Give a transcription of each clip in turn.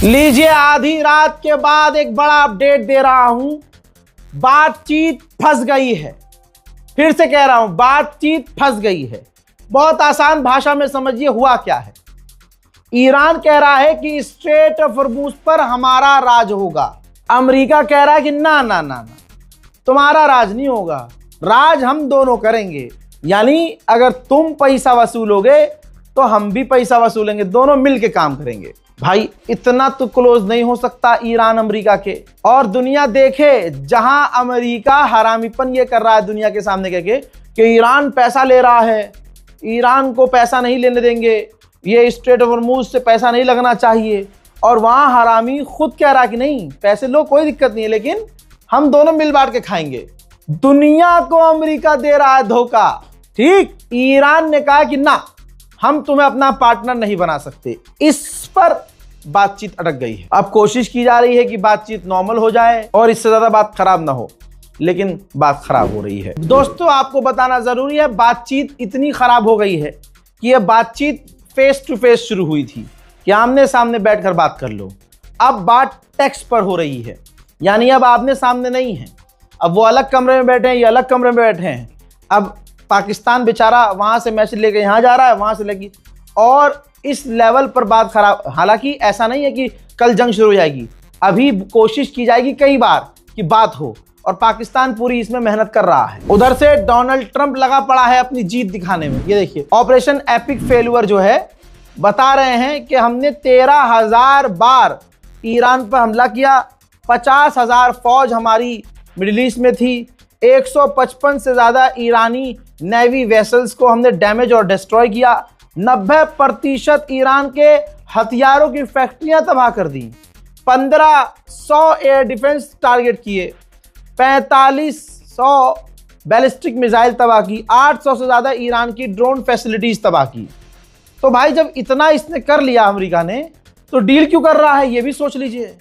लीजिए, आधी रात के बाद एक बड़ा अपडेट दे रहा हूं। बातचीत फंस गई है। फिर से कह रहा हूं, बातचीत फंस गई है। बहुत आसान भाषा में समझिए हुआ क्या है। ईरान कह रहा है कि स्ट्रेट ऑफ हॉर्मज़ पर हमारा राज होगा। अमेरिका कह रहा है कि ना ना ना ना, तुम्हारा राज नहीं होगा, राज हम दोनों करेंगे। यानी अगर तुम पैसा वसूलोगे तो हम भी पैसा वसूलेंगे, दोनों मिलके काम करेंगे। भाई इतना तो क्लोज नहीं हो सकता ईरान अमेरिका के। और दुनिया देखे, जहां अमेरिका हरामीपन ये कर रहा है दुनिया के सामने कह के कि ईरान पैसा ले रहा है, ईरान को पैसा नहीं लेने देंगे, ये स्ट्रेट ऑफ हॉर्मज़ से पैसा नहीं लगना चाहिए। और वहां हरामी खुद कह रहा है कि नहीं, पैसे लो, कोई दिक्कत नहीं है, लेकिन हम दोनों मिल बांट के खाएंगे। दुनिया को अमेरिका दे रहा है धोखा। ठीक, ईरान ने कहा कि ना, हम तुम्हें अपना पार्टनर नहीं बना सकते। इस पर बातचीत अटक गई है। अब कोशिश की जा रही है कि बातचीत नॉर्मल हो जाए और इससे ज्यादा बात खराब ना हो, लेकिन बात खराब हो रही है। दोस्तों, आपको बताना जरूरी है, बातचीत इतनी खराब हो गई है कि यह बातचीत फेस टू फेस शुरू हुई थी कि आमने सामने बैठकर बात कर लो। अब बात टेक्स्ट पर हो रही है, यानी अब आमने सामने नहीं है। अब वो अलग कमरे में बैठे हैं, ये अलग कमरे में बैठे हैं। अब पाकिस्तान बेचारा वहां से मैसेज लेके यहां जा रहा है, वहां से लेके, और इस लेवल पर बात खराब। हालांकि ऐसा नहीं है कि कल जंग शुरू हो जाएगी, अभी कोशिश की जाएगी कई बार कि बात हो, और पाकिस्तान पूरी इसमें मेहनत कर रहा है। उधर से डोनाल्ड ट्रंप लगा पड़ा है अपनी जीत दिखाने में। ये देखिए, ऑपरेशन एपिक फेल्यूर जो है, बता रहे हैं कि हमने 13,000 बार ईरान पर हमला किया, 50,000 फौज हमारी मिडिल ईस्ट में थी, 155 से ज्यादा ईरानी नेवी वेसल्स को हमने डैमेज और डिस्ट्रॉय किया, 90% ईरान के हथियारों की फैक्ट्रियां तबाह कर दी, 1500 एयर डिफेंस टारगेट किए, 4500 बैलिस्टिक मिसाइल तबाह की, 800 से ज्यादा ईरान की ड्रोन फैसिलिटीज तबाह की। तो भाई जब इतना इसने कर लिया अमेरिका ने, तो डील क्यों कर रहा है ये भी सोच लीजिए।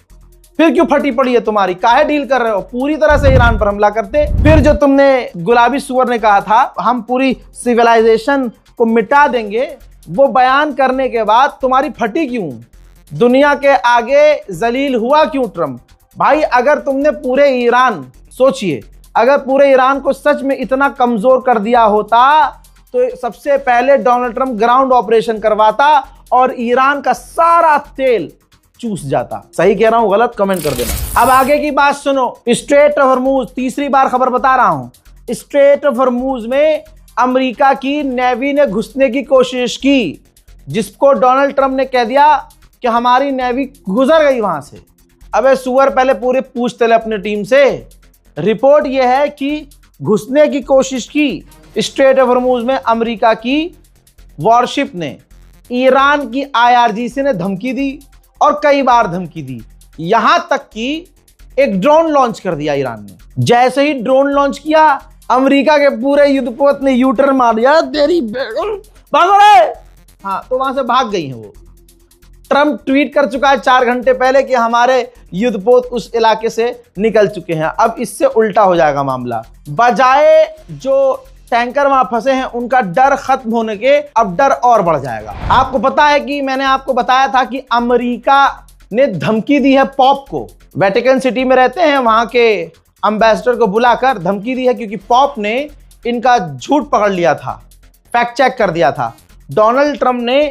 फिर क्यों फटी पड़ी है तुम्हारी, काहे डील कर रहे हो? पूरी तरह से ईरान पर हमला करते। फिर जो तुमने गुलाबी सुअर ने कहा था हम पूरी सिविलाइजेशन को मिटा देंगे, वो बयान करने के बाद तुम्हारी फटी क्यों? दुनिया के आगे जलील हुआ क्यों ट्रम्प? भाई अगर तुमने पूरे ईरान, सोचिए, अगर पूरे ईरान को सच में इतना कमजोर कर दिया होता तो सबसे पहले डोनाल्ड ट्रंप ग्राउंड ऑपरेशन करवाता और ईरान का सारा तेल चूस जाता। सही कह रहा हूं गलत कमेंट कर देना। अब आगे की बात सुनो। स्ट्रेट ऑफ हॉर्मज़, तीसरी बार खबर बता रहा हूं, स्ट्रेट ऑफ हॉर्मज़ में अमेरिका की नेवी ने घुसने की कोशिश की, जिसको डोनाल्ड ट्रंप ने कह दिया कि हमारी नेवी गुजर गई वहां से। अबे सुअर, पहले पूरे पूछते ले अपनी टीम से। रिपोर्ट यह है कि घुसने की कोशिश की स्ट्रेट ऑफ हॉर्मज़ में अमेरिका की वॉरशिप ने, ईरान की IRGC ने धमकी दी और कई बार धमकी दी, यहां तक कि एक ड्रोन लॉन्च कर दिया ईरान ने। जैसे ही ड्रोन लॉन्च किया, अमेरिका के पूरे युद्धपोत ने यूटर्न मार दिया, तेरी भागो रे। हाँ, तो वहां से भाग गई हैं वो। ट्रंप ट्वीट कर चुका है 4 घंटे पहले कि हमारे युद्धपोत उस इलाके से निकल चुके हैं। अब इससे उल्टा हो जाएगा मामला। बजाय जो टैंकर वहां फंसे हैं उनका डर खत्म होने के, अब डर और बढ़ जाएगा। आपको पता है कि मैंने आपको बताया था कि अमेरिका ने धमकी दी है पॉप को। वेटिकन सिटी में रहते हैं, वहां के एम्बेसडर को बुलाकर धमकी दी है, क्योंकि पॉप ने इनका झूठ पकड़ लिया था, फैक्ट चेक कर दिया था। डोनाल्ड ट्रंप ने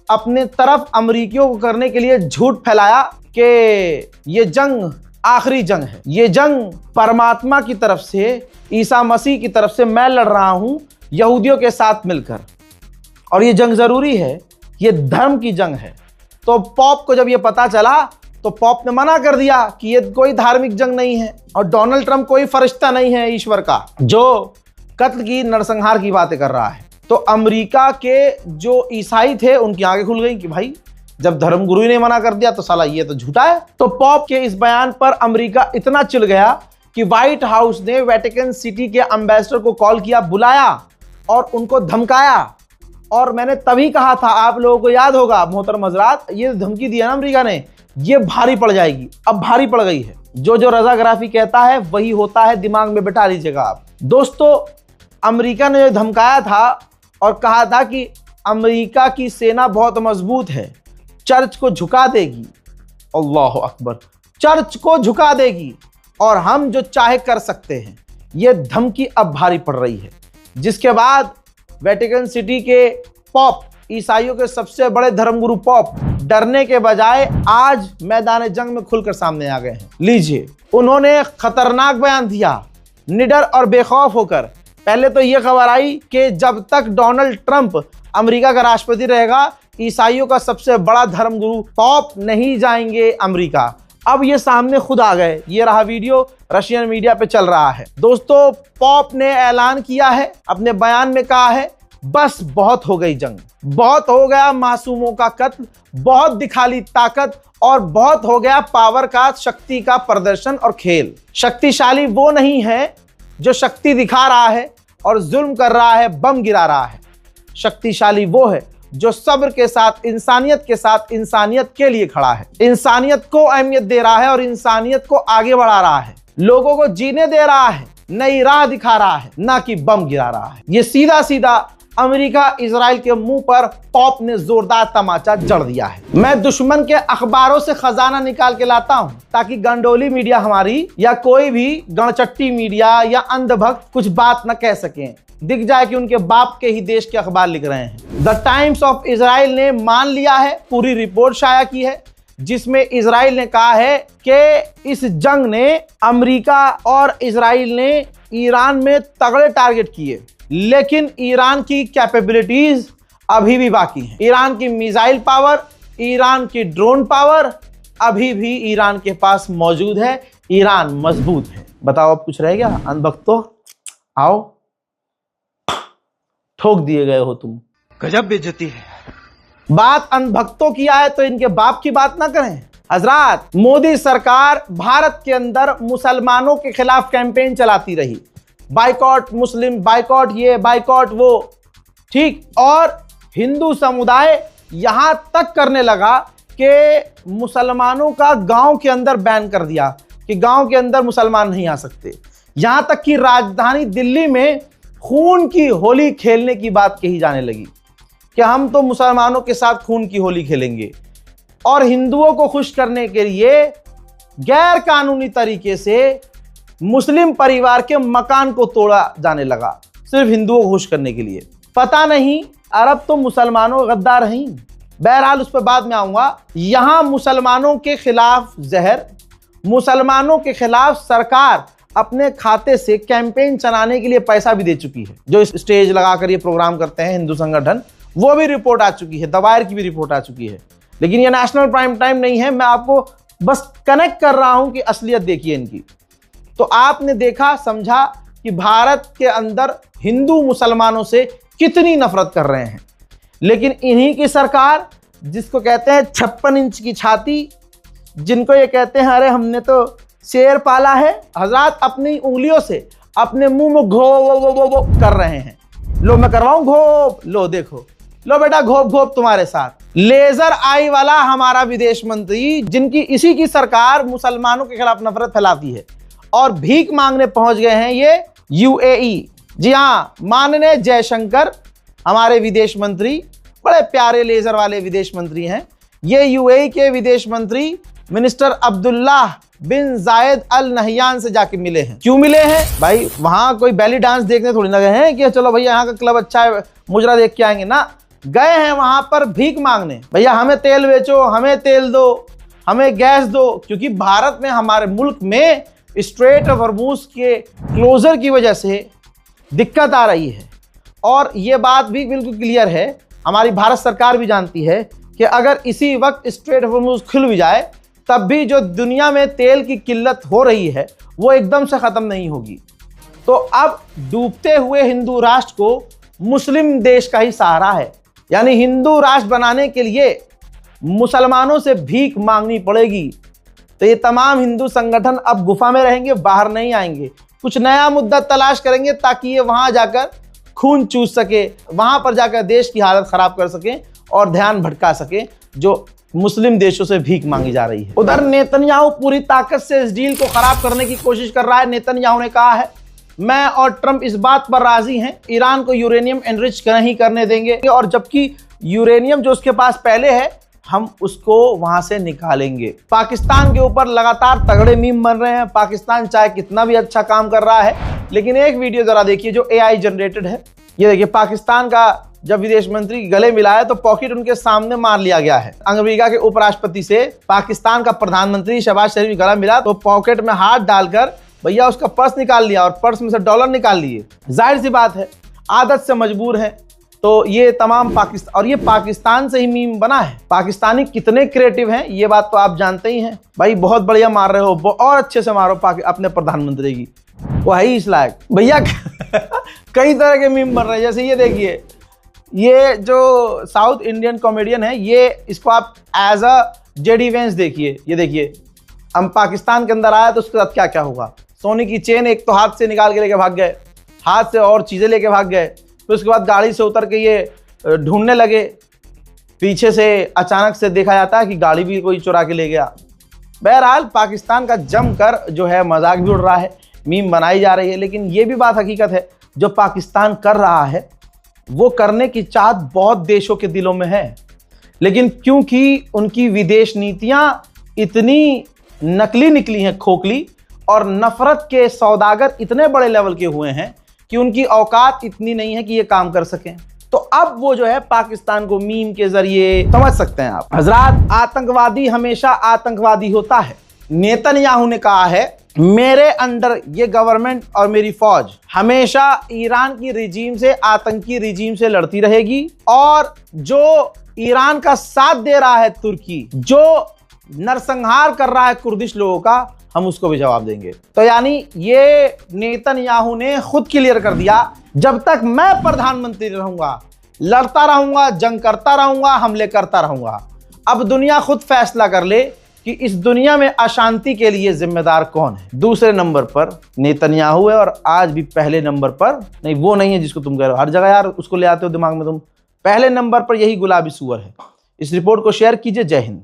अपने तरफ अमेरिकियों को करने के लिए झूठ फैलाया कि ये जंग आखिरी जंग है, ये जंग परमात्मा की तरफ से, ईसा मसीह की तरफ से मैं लड़ रहा हूं यहूदियों के साथ मिलकर, और ये जंग जरूरी है, ये धर्म की जंग है। तो पॉप को जब ये पता चला तो पॉप ने मना कर दिया कि ये कोई धार्मिक जंग नहीं है, और डोनाल्ड ट्रंप कोई फरिश्ता नहीं है ईश्वर का जो कत्ल की, नरसंहार की बातें कर रहा है। तो अमेरिका के जो ईसाई थे उनकी आंखें खुल गई कि भाई जब धर्मगुरु ने मना कर दिया तो साला ये तो झूठा है। तो पॉप के इस बयान पर अमेरिका इतना चिढ़ गया कि व्हाइट हाउस ने वेटिकन सिटी के एम्बेसडर को कॉल किया, बुलाया और उनको धमकाया। और मैंने तभी कहा था, आप लोगों को याद होगा मोहतरम हजरात, ये धमकी दिया ना अमेरिका ने, ये भारी पड़ जाएगी। अब भारी पड़ गई है। जो रजाग्राफी कहता है वही होता है, दिमाग में बैठा लीजिएगा आप। दोस्तों, अमेरिका ने जो धमकाया था और कहा था कि अमेरिका की सेना बहुत मजबूत है, चर्च को झुका देगी, अल्लाह अकबर, चर्च को झुका देगी और हम जो चाहे कर सकते हैं, ये धमकी अब भारी पड़ रही है। जिसके बाद वेटिकन सिटी के पॉप, ईसाइयों के सबसे बड़े धर्मगुरु पॉप, डरने के बजाय आज मैदान जंग में खुलकर सामने आ गए हैं। लीजिए, उन्होंने खतरनाक बयान दिया, निडर और बेखौफ होकर। पहले तो यह खबर आई कि जब तक डोनाल्ड ट्रंप अमेरिका का राष्ट्रपति रहेगा, ईसाइयों का सबसे बड़ा धर्मगुरु पॉप नहीं जाएंगे अमेरिका। अब ये सामने खुद आ गए। ये रहा वीडियो, रशियन मीडिया पे चल रहा है। दोस्तों, पॉप ने ऐलान किया है, अपने बयान में कहा है, बस बहुत हो गई जंग, बहुत हो गया मासूमों का कत्ल, बहुत दिखा ली ताकत और बहुत हो गया पावर का, शक्ति का प्रदर्शन और खेल। शक्तिशाली वो नहीं है जो शक्ति दिखा रहा है और जुल्म कर रहा है, बम गिरा रहा है। शक्तिशाली वो है जो सब्र के साथ, इंसानियत के साथ, इंसानियत के लिए खड़ा है, इंसानियत को अहमियत दे रहा है और इंसानियत को आगे बढ़ा रहा है, लोगों को जीने दे रहा है, नई राह दिखा रहा है, ना कि बम गिरा रहा है। ये सीधा सीधा अमेरिका इजराइल के मुंह पर पॉप ने जोरदार तमाचा जड़ दिया है। मैं दुश्मन के अखबारों से खजाना निकाल के लाता हूं ताकि गंडोली मीडिया हमारी या कोई भी गणचट्टी मीडिया या अंधभक्त कुछ बात न कह सकें, दिख जाए कि उनके बाप के ही देश के अखबार लिख रहे हैं। द टाइम्स ऑफ इजराइल ने मान लिया है, पूरी रिपोर्ट शाया की है, जिसमें इजराइल ने कहा है कि इस जंग ने, अमेरिका और इजराइल ने ईरान में तगड़े टारगेट किए, लेकिन ईरान की कैपेबिलिटीज अभी भी बाकी हैं। ईरान की मिसाइल पावर, ईरान की ड्रोन पावर अभी भी ईरान के पास मौजूद है। ईरान मजबूत है। बताओ अब कुछ रह गया? अनभक्तों, आओ, ठोक दिए गए हो तुम। गजब बेइज्जती है। बात अनभक्तों की आए तो इनके बाप की बात ना करें। हजरात, मोदी सरकार भारत के अंदर मुसलमानों के खिलाफ कैंपेन चलाती रही, बाइकॉट मुस्लिम, बाइकॉट ये, बाइकॉट वो, ठीक। और हिंदू समुदाय यहां तक करने लगा कि मुसलमानों का गांव के अंदर बैन कर दिया कि गांव के अंदर मुसलमान नहीं आ सकते। यहां तक कि राजधानी दिल्ली में खून की होली खेलने की बात कही जाने लगी कि हम तो मुसलमानों के साथ खून की होली खेलेंगे। और हिंदुओं को खुश करने के लिए गैर कानूनी तरीके से मुस्लिम परिवार के मकान को तोड़ा जाने लगा, सिर्फ हिंदुओं को खुश करने के लिए। पता नहीं अरब तो मुसलमानों गद्दार हैं। बहरहाल उस पर बाद में आऊंगा। यहां मुसलमानों के खिलाफ जहर, मुसलमानों के खिलाफ सरकार अपने खाते से कैंपेन चलाने के लिए पैसा भी दे चुकी है। जो स्टेज लगाकर ये प्रोग्राम करते हैं हिंदू संगठन, वो भी रिपोर्ट आ चुकी है, दवायर की भी रिपोर्ट आ चुकी है। लेकिन ये नेशनल प्राइम टाइम नहीं है, मैं आपको बस कनेक्ट कर रहा हूं कि असलियत देखिए इनकी। तो आपने देखा, समझा कि भारत के अंदर हिंदू मुसलमानों से कितनी नफरत कर रहे हैं। लेकिन इन्हीं की सरकार, जिसको कहते हैं 56 इंच की छाती, जिनको ये कहते हैं अरे हमने तो शेर पाला है, हजरात अपनी उंगलियों से अपने मुंह में घो कर रहे हैं। लो मैं करवाऊं घोप, लो देखो, लो बेटा घोप घोप तुम्हारे साथ। लेजर आई वाला हमारा विदेश मंत्री, जिनकी इसी की सरकार मुसलमानों के खिलाफ नफरत फैलाती है और भीख मांगने पहुंच गए हैं ये यूएई। जी हाँ, माननीय जयशंकर हमारे विदेश मंत्री, बड़े प्यारे लेजर वाले विदेश मंत्री हैं। ये यूएई के विदेश मंत्री मिनिस्टर अब्दुल्ला बिन जायद अल नहयान से जाके मिले हैं। क्यों मिले हैं भाई? वहां कोई बैली डांस देखने थोड़ी ना गए हैं कि चलो भैया यहाँ का क्लब अच्छा है, मुजरा देख के आएंगे ना। गए हैं वहां पर भीख मांगने, भैया हमें तेल बेचो, हमें तेल दो, हमें गैस दो। क्योंकि भारत में, हमारे मुल्क में स्ट्रेट ऑफ हॉर्मुज के क्लोजर की वजह से दिक्कत आ रही है। और ये बात भी बिल्कुल क्लियर है, हमारी भारत सरकार भी जानती है कि अगर इसी वक्त स्ट्रेट ऑफ हॉर्मुज खुल भी जाए, तब भी जो दुनिया में तेल की किल्लत हो रही है वो एकदम से ख़त्म नहीं होगी। तो अब डूबते हुए हिंदू राष्ट्र को मुस्लिम देश का ही सहारा है, यानी हिंदू राष्ट्र बनाने के लिए मुसलमानों से भीख मांगनी पड़ेगी। तो ये तमाम हिंदू संगठन अब गुफा में रहेंगे, बाहर नहीं आएंगे, कुछ नया मुद्दा तलाश करेंगे ताकि ये वहां जाकर खून चूस सके, वहां पर जाकर देश की हालत खराब कर सके और ध्यान भटका सके जो मुस्लिम देशों से भीख मांगी जा रही है। उधर नेतन्याहू पूरी ताकत से इस डील को खराब करने की कोशिश कर रहा है। नेतन्याहू ने कहा है, मैं और ट्रंप इस बात पर राजी हैं, ईरान को यूरेनियम एनरिच नहीं करने देंगे। और जबकि यूरेनियम जो उसके पास पहले है, हम उसको वहां से निकालेंगे। पाकिस्तान के ऊपर लगातार तगड़े मीम बन रहे हैं। पाकिस्तान चाहे कितना भी अच्छा काम कर रहा है, लेकिन एक वीडियो जरा देखिए जो AI जनरेटेड है। ये देखिए, पाकिस्तान का जब विदेश मंत्री गले मिलाया तो पॉकेट उनके सामने मार लिया गया है। अमेरिका के उपराष्ट्रपति से पाकिस्तान का प्रधानमंत्री शहबाज शरीफ गला मिला तो पॉकेट में हाथ डालकर भैया उसका पर्स निकाल लिया और पर्स में से डॉलर निकाल लिए। जाहिर सी बात है, आदत से मजबूर है। तो ये तमाम पाकिस्तान, और ये पाकिस्तान से ही मीम बना है। पाकिस्तानी कितने क्रिएटिव हैं ये बात तो आप जानते ही हैं। भाई बहुत बढ़िया मार रहे हो, और अच्छे से मारो अपने प्रधानमंत्री की, वो है ही इस लायक भैया। कई तरह के मीम बन रहे हैं। जैसे ये देखिए, ये जो साउथ इंडियन कॉमेडियन है, ये इसको आप एज अ जेडी वेंस देखिए। ये देखिए, हम पाकिस्तान के अंदर आया तो उसके साथ क्या क्या होगा। सोने की चेन एक तो हाथ से निकाल के लेके भाग गए, हाथ से और चीजें लेके भाग गए। फिर उसके बाद गाड़ी से उतर के ये ढूंढने लगे। पीछे से अचानक से देखा जाता है कि गाड़ी भी कोई चुरा के ले गया। बहरहाल पाकिस्तान का जमकर जो है मजाक भी उड़ रहा है, मीम बनाई जा रही है। लेकिन ये भी बात हकीकत है, जो पाकिस्तान कर रहा है वो करने की चाहत बहुत देशों के दिलों में है, लेकिन क्योंकि उनकी विदेश नीतियां इतनी नकली निकली हैं, खोखली, और नफरत के सौदागर इतने बड़े लेवल के हुए हैं कि उनकी औकात इतनी नहीं है कि ये काम कर सकें। तो अब वो जो है पाकिस्तान को मीम के जरिए समझ सकते हैं आप। हजरात, आतंकवादी हमेशा आतंकवादी होता है। नेतन्याहू ने कहा है, मेरे अंडर ये गवर्नमेंट और मेरी फौज हमेशा ईरान की रिजीम से, आतंकी रिजीम से लड़ती रहेगी, और जो ईरान का साथ दे रहा है तुर्की, जो नरसंहार कर रहा है कुर्दिश लोगों का, हम उसको भी जवाब देंगे। तो यानी ये नेतन्याहू ने खुद क्लियर कर दिया, जब तक मैं प्रधानमंत्री रहूंगा लड़ता रहूंगा, जंग करता रहूंगा, हमले करता रहूंगा। अब दुनिया खुद फैसला कर ले कि इस दुनिया में अशांति के लिए जिम्मेदार कौन है। दूसरे नंबर पर नेतन्याहू है, और आज भी पहले नंबर पर नहीं, वो नहीं है जिसको तुम कह रहे हो। हर जगह यार उसको ले आते हो दिमाग में तुम। पहले नंबर पर यही गुलाबी सूअर है। इस रिपोर्ट को शेयर कीजिए। जय हिंद।